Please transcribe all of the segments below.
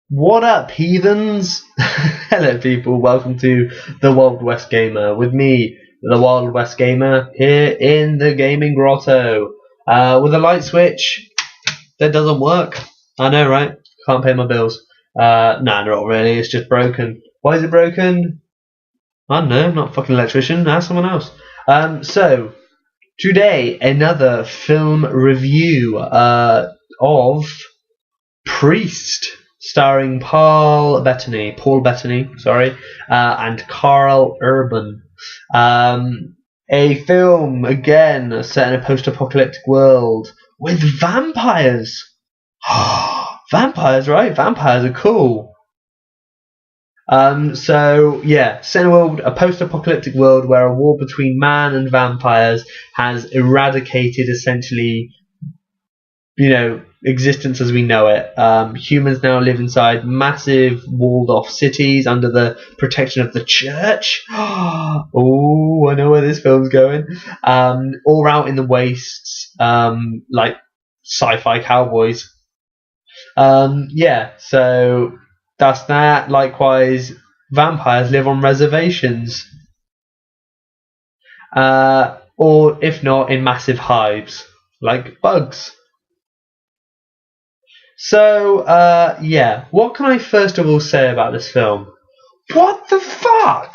What up, heathens? Hello, people. Welcome to the WildWestGamer with me, the WildWestGamer, here in the gaming grotto with a light switch that doesn't work. I know, right? Can't pay my bills. Nah, not really. It's just broken. Why is it broken? I don't know. I'm not a fucking electrician. Ask someone else. So today another film review of Priest, starring Paul Bettany, and Carl Urban. A film again set in a post-apocalyptic world with vampires. Vampires, right? Vampires are cool. Set in a post-apocalyptic world where a war between man and vampires has eradicated essentially, existence as we know it. Humans now live inside massive walled-off cities under the protection of the church. Oh, I know where this film's going. All out in the wastes, like sci-fi cowboys. So that's that. Likewise, vampires live on reservations, or if not, in massive hives, like bugs. So, what can I first of all say about this film? What the fuck?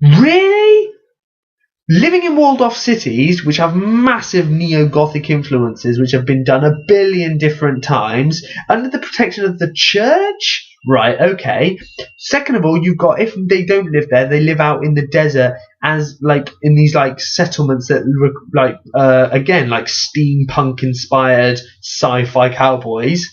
Really? Living in walled-off cities, which have massive neo-Gothic influences, which have been done a billion different times, under the protection of the church? Right, okay. Second of all, you've got, if they don't live there, they live out in the desert as, in these, settlements that look again, like steampunk-inspired sci-fi cowboys.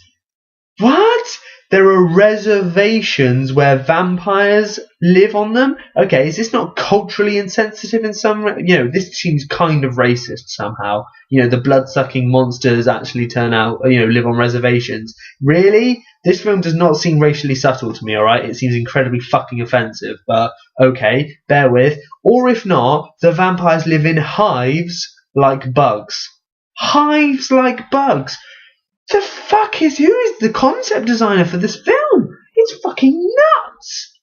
What? There are reservations where vampires live on them? Okay, is this not culturally insensitive in some... this seems kind of racist somehow. The blood-sucking monsters actually turn out, live on reservations. Really? This film does not seem racially subtle to me, alright? It seems incredibly fucking offensive, but okay, bear with. Or if not, the vampires live in hives like bugs. Hives like bugs? Who is the concept designer for this film? It's fucking nuts.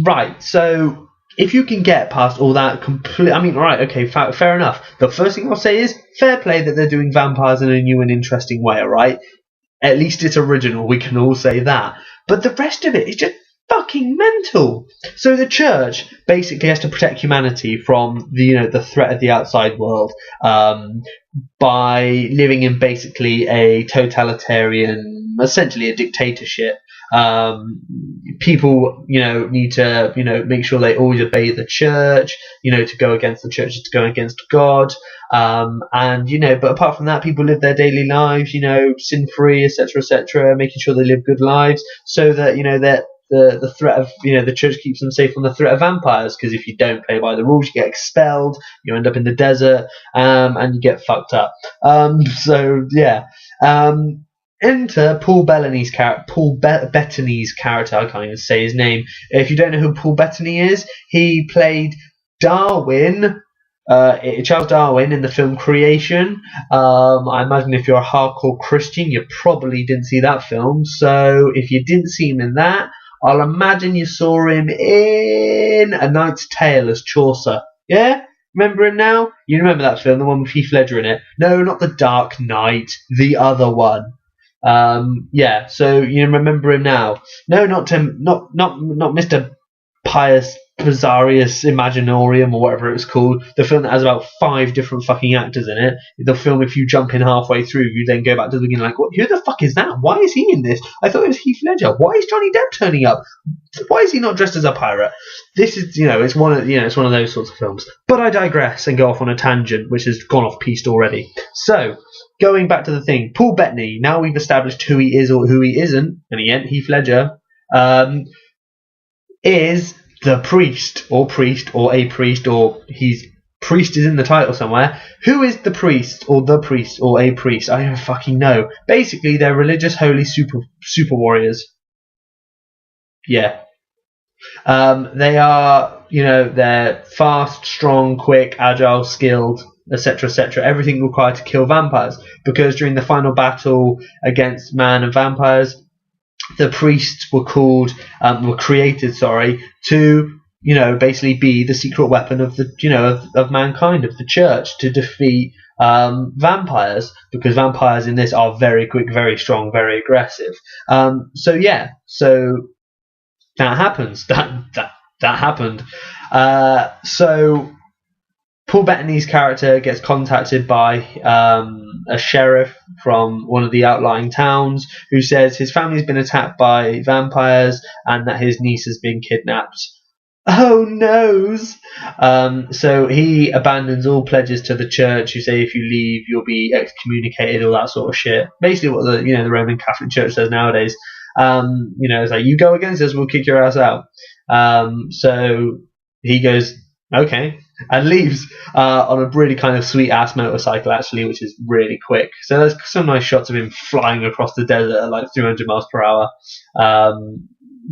Right, so if you can get past all that fair enough. The first thing I'll say is fair play that they're doing vampires in a new and interesting way, alright? At least it's original, we can all say that. But the rest of it is just fucking mental. So the church basically has to protect humanity from the threat of the outside world by living in basically a totalitarian, essentially a dictatorship. People need to make sure they always obey the church. To go against the church is to go against God. But apart from that, people live their daily lives, sin free, etc., making sure they live good lives, so that that the threat of the church keeps them safe from the threat of vampires, because if you don't play by the rules, you get expelled, you end up in the desert, and you get fucked up. Enter Paul Bettany's character. I can't even say his name. If you don't know who Paul Bettany is, he played Darwin, Charles Darwin, in the film Creation. I imagine if you're a hardcore Christian, you probably didn't see that film. So if you didn't see him in that, I'll imagine you saw him in A Knight's Tale as Chaucer. Yeah? Remember him now? You remember that film, the one with Heath Ledger in it? No, not The Dark Knight, the other one. So you remember him now. No, not Mr. Pius Pizzarius Imaginorium or whatever it's called. The film that has about 5 different fucking actors in it. The film, if you jump in halfway through, you then go back to the beginning like, what? Who the fuck is that? Why is he in this? I thought it was Heath Ledger. Why is Johnny Depp turning up? Why is he not dressed as a pirate? This is, it's one of those sorts of films. But I digress and go off on a tangent, which has gone off piste already. So, going back to the thing, Paul Bettany. Now we've established who he is or who he isn't, and he ain't Heath Ledger. Is the priest, or a priest, or he's priest is in the title somewhere. Who is the priest, or a priest? I don't fucking know. Basically, they're religious, holy super warriors. Yeah. They are, they're fast, strong, quick, agile, skilled, etc., everything required to kill vampires, because during the final battle against man and vampires, the priests were created, to basically be the secret weapon of of mankind, of the church, to defeat vampires, because vampires in this are very quick, very strong, very aggressive. So that happens. That happened. So Paul Bettany's character gets contacted by a sheriff from one of the outlying towns, who says his family's been attacked by vampires and that his niece has been kidnapped. Oh noes! So he abandons all pledges to the church, who say if you leave you'll be excommunicated, all that sort of shit. Basically what the Roman Catholic Church says nowadays. It's like, you go against us, we'll kick your ass out. So he goes, okay, and leaves on a really kind of sweet ass motorcycle, actually, which is really quick. So there's some nice shots of him flying across the desert at like 300 miles per hour.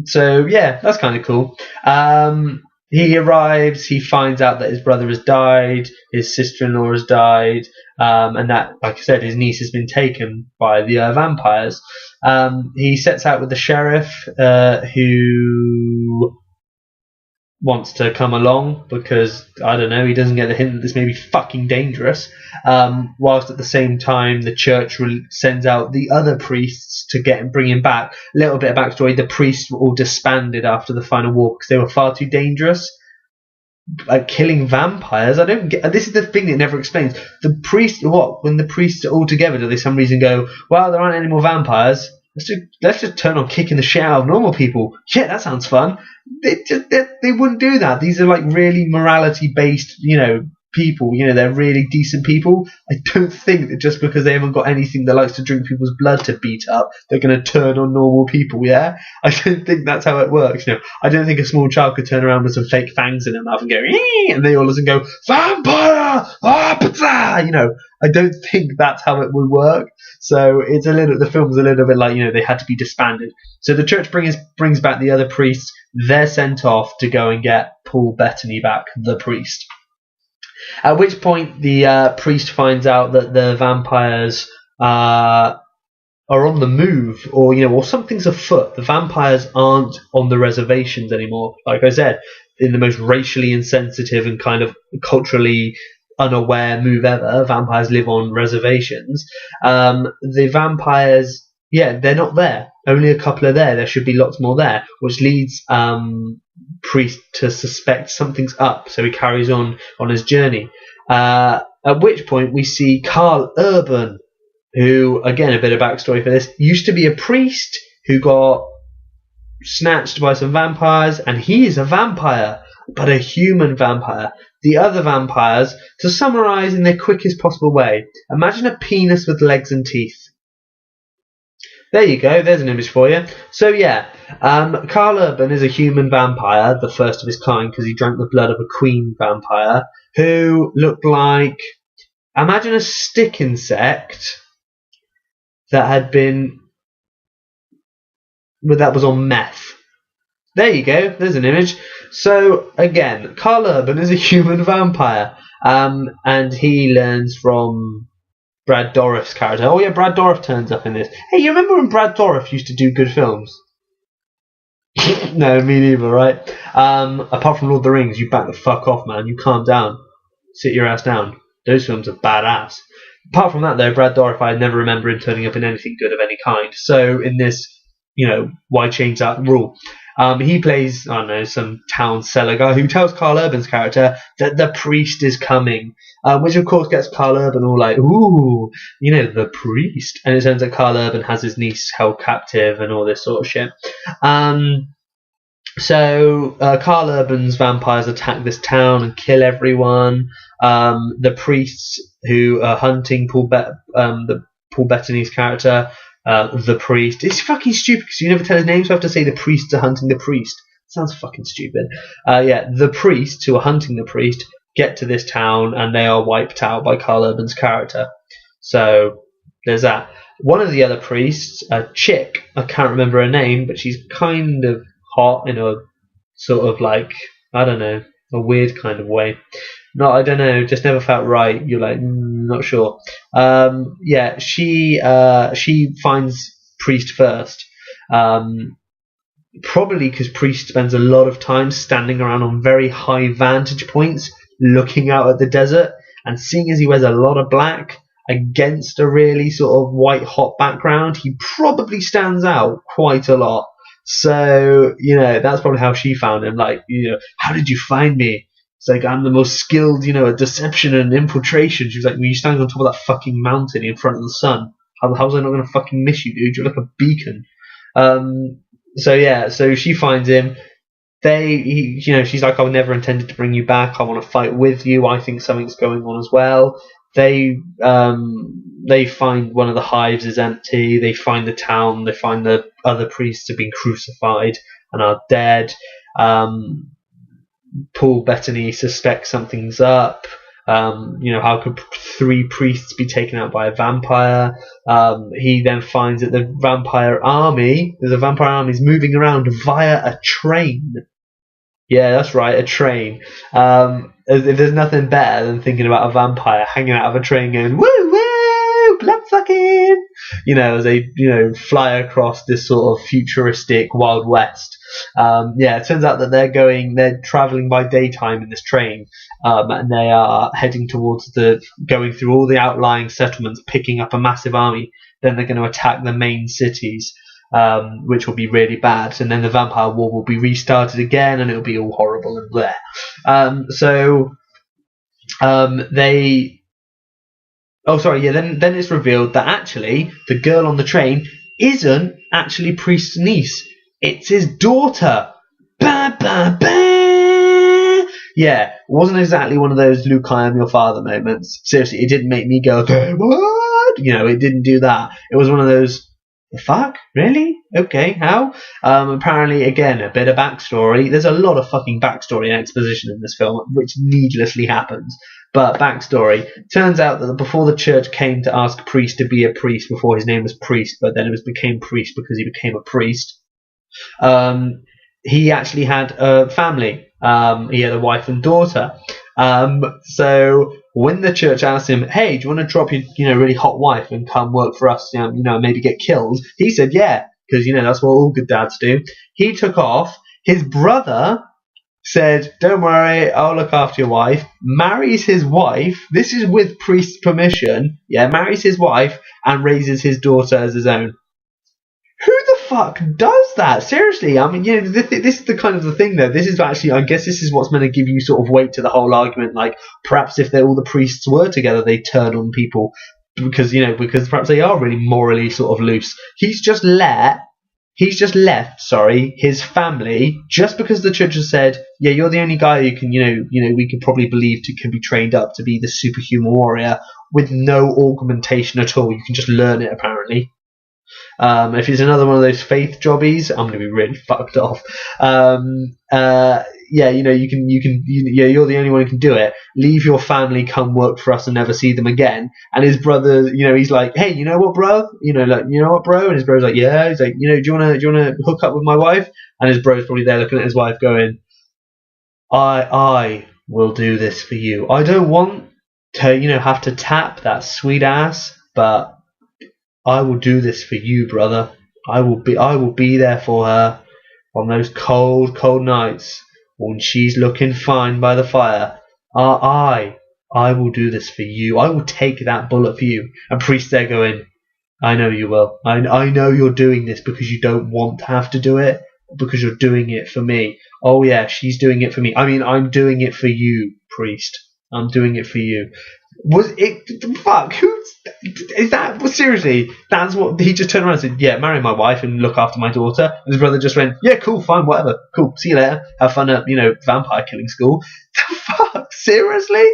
So yeah, that's kind of cool. He arrives, he finds out that his brother has died, his sister-in-law has died, and that, like I said, his niece has been taken by the vampires. He sets out with the sheriff, who wants to come along because, I don't know, he doesn't get the hint that this may be fucking dangerous, whilst at the same time the church sends out the other priests to bring him back. A little bit of backstory: the priests were all disbanded after the final war because they were far too dangerous, like killing vampires. I don't get, this is the thing that never explains. The priests, when the priests are all together, do they for some reason go, well, there aren't any more vampires, let's just turn on kicking the shit out of normal people? Yeah, that sounds fun. They wouldn't do that. These are like really morality based, people. They're really decent people. I don't think that just because they haven't got anything that likes to drink people's blood to beat up, they're going to turn on normal people. Yeah, I don't think that's how it works. I don't think a small child could turn around with some fake fangs in their mouth and go, ee! And they all of a sudden go, vampire, I don't think that's how it would work. So the film's a little bit like, they had to be disbanded. So the church brings back the other priests. They're sent off to go and get Paul Bettany back, the priest. At which point the priest finds out that the vampires are on the move, or something's afoot. The vampires aren't on the reservations anymore. Like I said, in the most racially insensitive and kind of culturally unaware move ever, vampires live on reservations. The vampires, they're not there. Only a couple are there. There should be lots more there, which leads Priest to suspect something's up. So he carries on his journey. At which point we see Carl Urban, who, again, a bit of backstory for this, used to be a priest who got snatched by some vampires, and he is a vampire, but a human vampire. The other vampires, to summarise in the quickest possible way, imagine a penis with legs and teeth. There you go, there's an image for you. So Carl Urban is a human vampire, the first of his kind, because he drank the blood of a queen vampire, who looked like, imagine a stick insect that was on meth. There you go, there's an image. So again, Carl Urban is a human vampire, and he learns from Brad Dourif's character. Oh yeah, Brad Dourif turns up in this. Hey, you remember when Brad Dourif used to do good films? No, me neither, right? Apart from Lord of the Rings, you back the fuck off, man. You calm down. Sit your ass down. Those films are badass. Apart from that, though, Brad Dourif, I never remember him turning up in anything good of any kind. So in this, why change that rule? He plays, I don't know, some town seller guy who tells Carl Urban's character that the priest is coming, which of course gets Carl Urban all like, ooh, the priest. And it turns out Carl Urban has his niece held captive and all this sort of shit. So Carl Urban's vampires attack this town and kill everyone. The priests who are hunting Paul Bettany's character, the priest. It's fucking stupid because you never tell his name, so I have to say the priests are hunting the priest. Sounds fucking stupid. The priests who are hunting the priest get to this town and they are wiped out by Carl Urban's character. So there's that. One of the other priests, a chick, I can't remember her name, but she's kind of hot in a sort of like, I don't know, a weird kind of way. No, I don't know, just never felt right. You're like, not sure. She finds Priest first, Probably because Priest spends a lot of time standing around on very high vantage points, looking out at the desert, and seeing as he wears a lot of black against a really sort of white hot background, he probably stands out quite a lot. So, that's probably how she found him. Like, how did you find me? It's like, I'm the most skilled, at deception and infiltration. She was like, well, you're standing on top of that fucking mountain in front of the sun. How's I not going to fucking miss you, dude? You're like a beacon. So she finds him. She's like, I never intended to bring you back. I want to fight with you. I think something's going on as well. They find one of the hives is empty. They find the town. They find the other priests have been crucified and are dead. Paul Bettany suspects something's up. How could 3 priests be taken out by a vampire? He then finds that there's a vampire army is moving around via a train. Yeah, that's right, a train. If there's nothing better than thinking about a vampire hanging out of a train going, woo woo, blood sucking, as they, fly across this sort of futuristic Wild West. It turns out that they're traveling by daytime in this train, and they are heading towards going through all the outlying settlements, picking up a massive army. Then they're going to attack the main cities, which will be really bad. And then the vampire war will be restarted again, and it'll be all horrible and bleh. Then it's revealed that actually the girl on the train isn't actually Priest's niece. It's his daughter. Ba, ba, ba. Yeah, it wasn't exactly one of those Luke, I am your father moments. Seriously, it didn't make me go, what? It didn't do that. It was one of those, the fuck? Really? Okay, how? Apparently, again, a bit of backstory. There's a lot of fucking backstory and exposition in this film, which needlessly happens. But backstory, turns out that before the church came to ask Priest to be a priest, before his name was Priest, but then it became Priest because he became a priest, he actually had a family. He had a wife and daughter. So when the church asked him, hey, do you want to drop your really hot wife and come work for us, maybe get killed? He said, yeah, because, that's what all good dads do. He took off. His brother said, don't worry, I'll look after your wife. Marries his wife. This is with Priest's permission. Yeah, marries his wife and raises his daughter as his own. Who the fuck does that? Seriously, I mean, this is the kind of the thing, though. This is actually, I guess this is what's meant to give you sort of weight to the whole argument. Like, perhaps if all the priests were together, they turn on people because perhaps they are really morally sort of loose. He's just left, his family, just because the church has said, yeah, you're the only guy who can, we could probably believe can be trained up to be the superhuman warrior with no augmentation at all. You can just learn it, apparently. If it's another one of those faith jobbies, I'm going to be really fucked off. You're the only one who can do it. Leave your family, come work for us, and never see them again. And his brother, he's like, hey, you know what, bro? bro? And his brother's like, yeah. He's like, do you want to hook up with my wife? And his bro's probably there looking at his wife, going, I will do this for you. I don't want to, have to tap that sweet ass, but I will do this for you, brother. I will be there for her on those cold, cold nights when she's looking fine by the fire. I will do this for you. I will take that bullet for you. And Priest there going, I know you will. I know you're doing this because you don't want to have to do it, because you're doing it for me. Oh yeah, she's doing it for me. I mean, I'm doing it for you, Priest. I'm doing it for you. Was it? Fuck. Who is that? Well, seriously, that's what he just turned around and said. Yeah, marry my wife and look after my daughter. And his brother just went, yeah, cool, fine, whatever, cool. See you later. Have fun at vampire killing school. The fuck, seriously?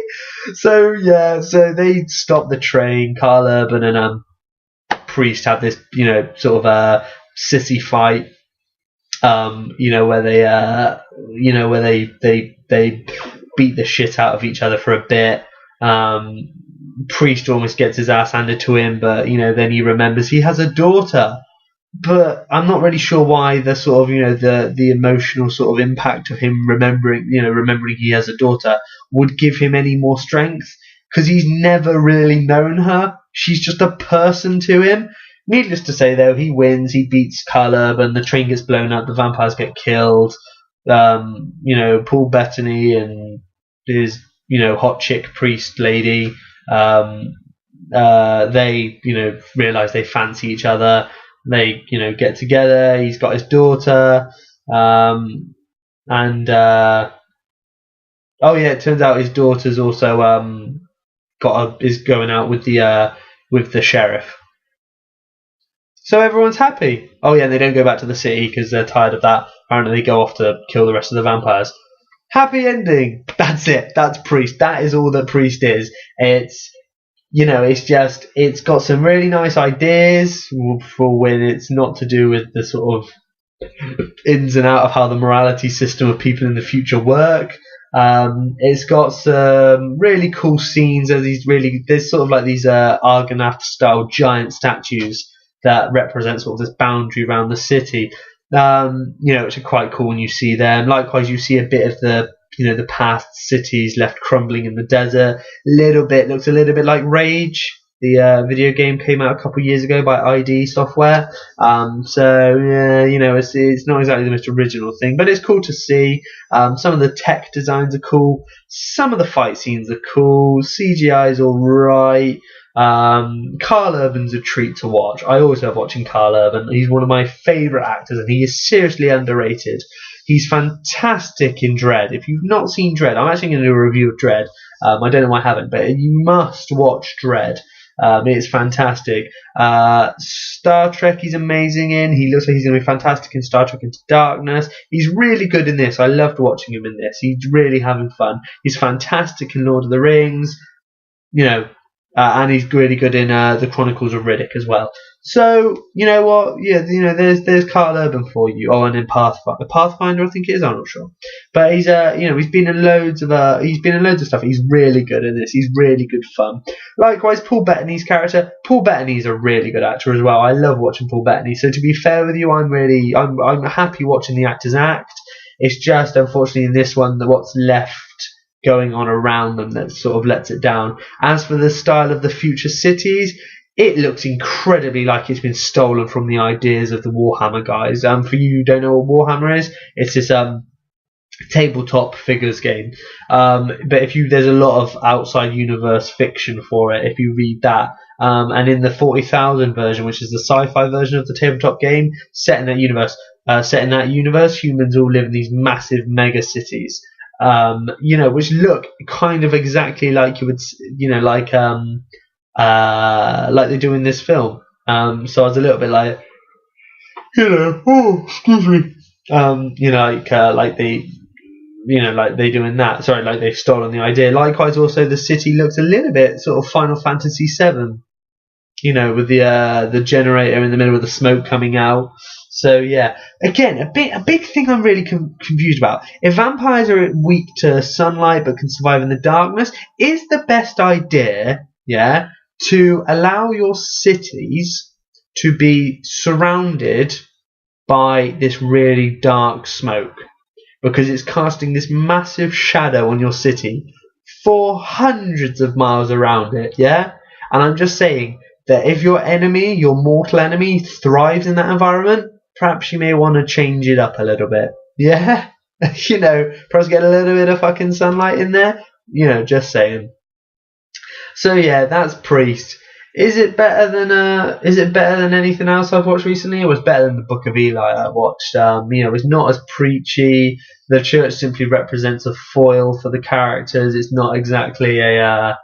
So yeah, so they stop the train. Carl Urban and Priest have this sort of sissy fight. Where they beat the shit out of each other for a bit. Priest almost gets his ass handed to him, but then he remembers he has a daughter. But I'm not really sure why the sort of the emotional sort of impact of him remembering he has a daughter would give him any more strength, because he's never really known her. She's just a person to him. Needless to say, though, he wins. He beats Carl Urban. The train gets blown up. The vampires get killed. Paul Bettany and his, hot chick priest lady, they, realize they fancy each other. They, get together. He's got his daughter, and it turns out his daughter's also is going out with the sheriff. So everyone's happy. Oh yeah, and they don't go back to the city because they're tired of that. Apparently they go off to kill the rest of the vampires. Happy ending. That's it. That's Priest. That is all that Priest is. It's it's got some really nice ideas for when it's not to do with the sort of ins and out of how the morality system of people in the future work. It's got some really cool scenes. There's sort of like these Argonath style giant statues that represent sort of this boundary around the city, which are quite cool when you see them. Likewise, you see a bit of the past cities left crumbling in the desert. Looks a little bit like Rage. The video game came out a couple of years ago by ID Software. It's not exactly the most original thing, but it's cool to see. Some of the tech designs are cool. Some of the fight scenes are cool. CGI is alright. Carl Urban's a treat to watch. I always love watching Carl Urban. He's one of my favourite actors, and he is seriously underrated. He's fantastic in Dredd. If you've not seen Dredd, I'm actually going to do a review of Dredd. I don't know why I haven't, but you must watch Dredd. It's fantastic. Star Trek he's amazing in. He looks like he's going to be fantastic in Star Trek Into Darkness. He's really good in this. I loved watching him in this. He's really having fun. He's fantastic in Lord of the Rings. And he's really good in the Chronicles of Riddick as well. So you know what? Yeah, there's Carl Urban for you. Oh, and then Pathfinder, I think it is. I'm not sure, but he's he's been in loads of stuff. He's really good in this. He's really good fun. Likewise, Paul Bettany's character. Paul Bettany's a really good actor as well. I love watching Paul Bettany. So to be fair with you, I'm happy watching the actors act. It's just unfortunately in this one that what's left going on around them that sort of lets it down. As for the style of the future cities, it looks incredibly like it's been stolen from the ideas of the Warhammer guys. For you who don't know what Warhammer is, it's this tabletop figures game. But there's a lot of outside universe fiction for it if you read that. And in the 40,000 version, which is the sci-fi version of the tabletop game, set in that universe, humans all live in these massive mega cities. Which look kind of exactly like you would, like they do in this film. So I was a little bit like, excuse me, like they do in that. Sorry, like they've stolen the idea. Likewise, also the city looks a little bit sort of Final Fantasy VII, with the generator in the middle of the smoke coming out. So yeah, again, a big thing I'm really confused about. If vampires are weak to sunlight but can survive in the darkness, is the best idea, to allow your cities to be surrounded by this really dark smoke, because it's casting this massive shadow on your city for hundreds of miles around it, And I'm just saying that if your mortal enemy, thrives in that environment, perhaps you may want to change it up a little bit. Perhaps get a little bit of fucking sunlight in there. Just saying. So yeah, that's Priest. Is it better than anything else I've watched recently? It was better than the Book of Eli I watched. It's not as preachy. The church simply represents a foil for the characters. It's not exactly a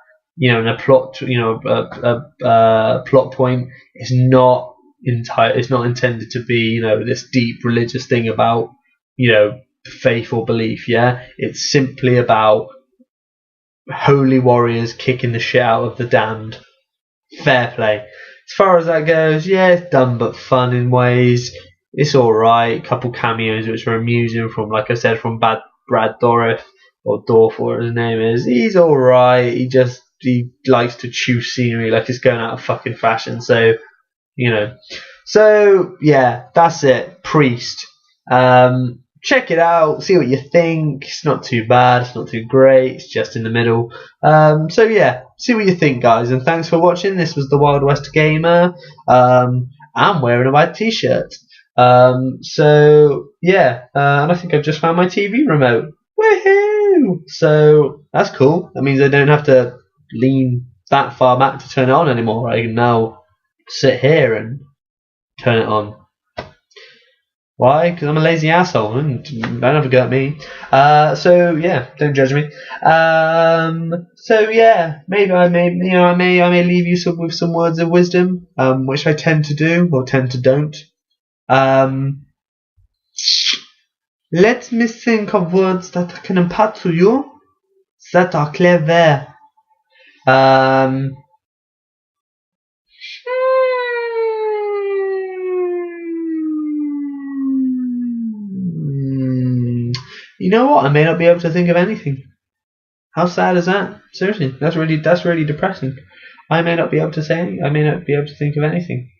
plot point. It's not intended to be, this deep religious thing about, faith or belief. It's simply about holy warriors kicking the shit out of the damned. Fair play. As far as that goes, it's dumb but fun in ways. It's alright. Couple cameos which are amusing from, like I said, from Brad Dourif, or Dorf, or his name is. He's alright. He likes to chew scenery like it's going out of fucking fashion. So, So yeah, that's it. Priest. Check it out, see what you think. It's not too bad, it's not too great, it's just in the middle. So yeah, see what you think, guys, and thanks for watching. This was the Wild West Gamer. I'm wearing a white t-shirt. So yeah, and I think I've just found my TV remote. Woohoo! So that's cool. That means I don't have to lean that far back to turn it on anymore. I can now sit here and turn it on. Why? Because I'm a lazy asshole, and don't have a go at me. So yeah, don't judge me. So yeah, maybe I may leave you with some words of wisdom, which I tend to do or tend to don't. Let me think of words that I can impart to you that are clever. You know what? I may not be able to think of anything. How sad is that? Seriously, that's really depressing. I may not be able to say. I may not be able to think of anything.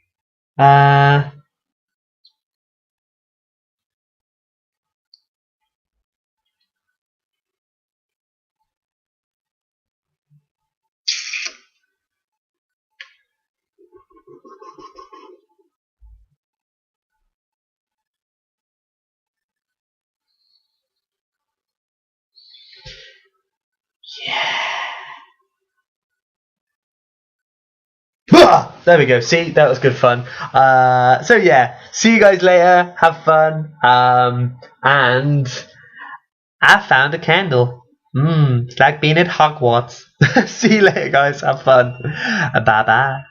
There we go. See, that was good fun. So yeah, see you guys later. Have fun. And I found a candle. It's like being at Hogwarts. See you later, guys. Have fun. Bye bye.